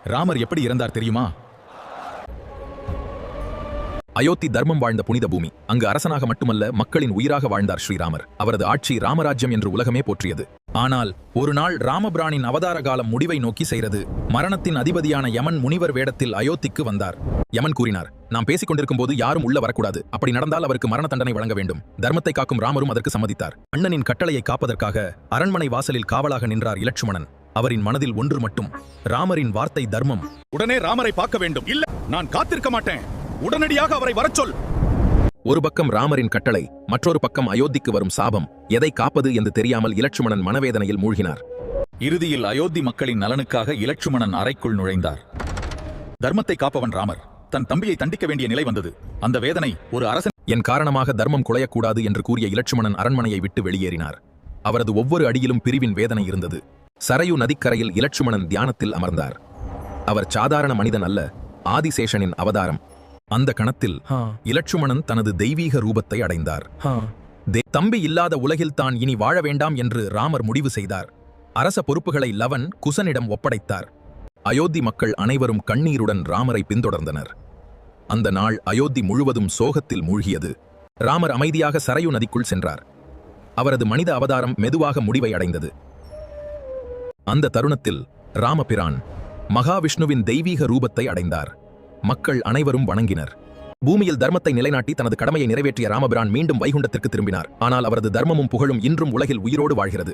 ராமர் எப்படி இறந்தார் தெரியுமா? அயோத்தி தர்மம் வாழ்ந்த புனித பூமி. அங்கு அரசனாக மட்டுமல்ல, மக்களின் உயிராக வாழ்ந்தார் ஸ்ரீராமர். அவரது ஆட்சி ராமராஜ்யம் என்று உலகமே போற்றியது. ஆனால் ஒரு நாள் ராமபிரானின் அவதார காலம் முடிவை நோக்கி செய்கிறது. மரணத்தின் அதிபதியான யமன் முனிவர் வேடத்தில் அயோத்திக்கு வந்தார். யமன் கூறினார், நாம் பேசிக் கொண்டிருக்கும் போது யாரும் உள்ள வரக்கூடாது. அப்படி நடந்தால் அவருக்கு மரண தண்டனை வழங்க வேண்டும். தர்மத்தை காக்கும் ராமரும் அதற்கு சம்மதித்தார். அண்ணனின் கட்டளையை காப்பதற்காக அரண்மனை வாசலில் காவலாக நின்றார் இலட்சுமணன். அவரின் மனதில் ஒன்று மட்டும், ராமரின் வார்த்தை தர்மம். உடனே ராமரை பார்க்க வேண்டும். இல்ல, நான் காத்திருக்க மாட்டேன். உடனடியாக அவரை வரச் சொல். ஒரு பக்கம் ராமரின் கட்டளை, மற்றொரு பக்கம் அயோத்திக்கு வரும் சாபம். எதை காப்பது என்று தெரியாமல் இலட்சுமணன் மனவேதனையில் மூழ்கினார். இறுதியில் அயோத்தி மக்களின் நலனுக்காக இலட்சுமணன் அறைக்குள் நுழைந்தார். தர்மத்தை காப்பவன் ராமர். தன் தம்பியை தண்டிக்க வேண்டிய நிலை வந்தது. அந்த வேதனை ஒரு அரசன். என் காரணமாக தர்மம் குலையக்கூடாது என்று கூறிய இலட்சுமணன் அரண்மனையை விட்டு வெளியேறினார். அவரது ஒவ்வொரு அடியிலும் பிரிவின் வேதனை இருந்தது. சரையு நதிக்கரையில் இலட்சுமணன் தியானத்தில் அமர்ந்தார். அவர் சாதாரண மனிதன் அல்ல, ஆதிசேஷனின் அவதாரம். அந்த கணத்தில் இலட்சுமணன் தனது தெய்வீக ரூபத்தை அடைந்தார். தம்பி இல்லாத உலகில் தான் இனி வாழ வேண்டாம் என்று ராமர் முடிவு செய்தார். அரச பொறுப்புகளை லவன் குசனிடம் ஒப்படைத்தார். அயோத்தி மக்கள் அனைவரும் கண்ணீருடன் ராமரை பின்தொடர்ந்தனர். அந்த நாள் அயோத்தி முழுவதும் சோகத்தில் மூழ்கியது. ராமர் அமைதியாக சரையு நதிக்குள் சென்றார். அவரது மனித அவதாரம் மெதுவாக முடிவை அடைந்தது. அந்த தருணத்தில் ராமபிரான் மகாவிஷ்ணுவின் தெய்வீக ரூபத்தை அடைந்தார். மக்கள் அனைவரும் வணங்கினர். பூமியில் தர்மத்தை நிலைநாட்டி தனது கடமையை நிறைவேற்றிய ராமபிரான் மீண்டும் வைகுண்டத்திற்கு திரும்பினார். ஆனால் அவரது தர்மமும் புகழும் இன்றும் உலகில் உயிரோடு வாழ்கிறது.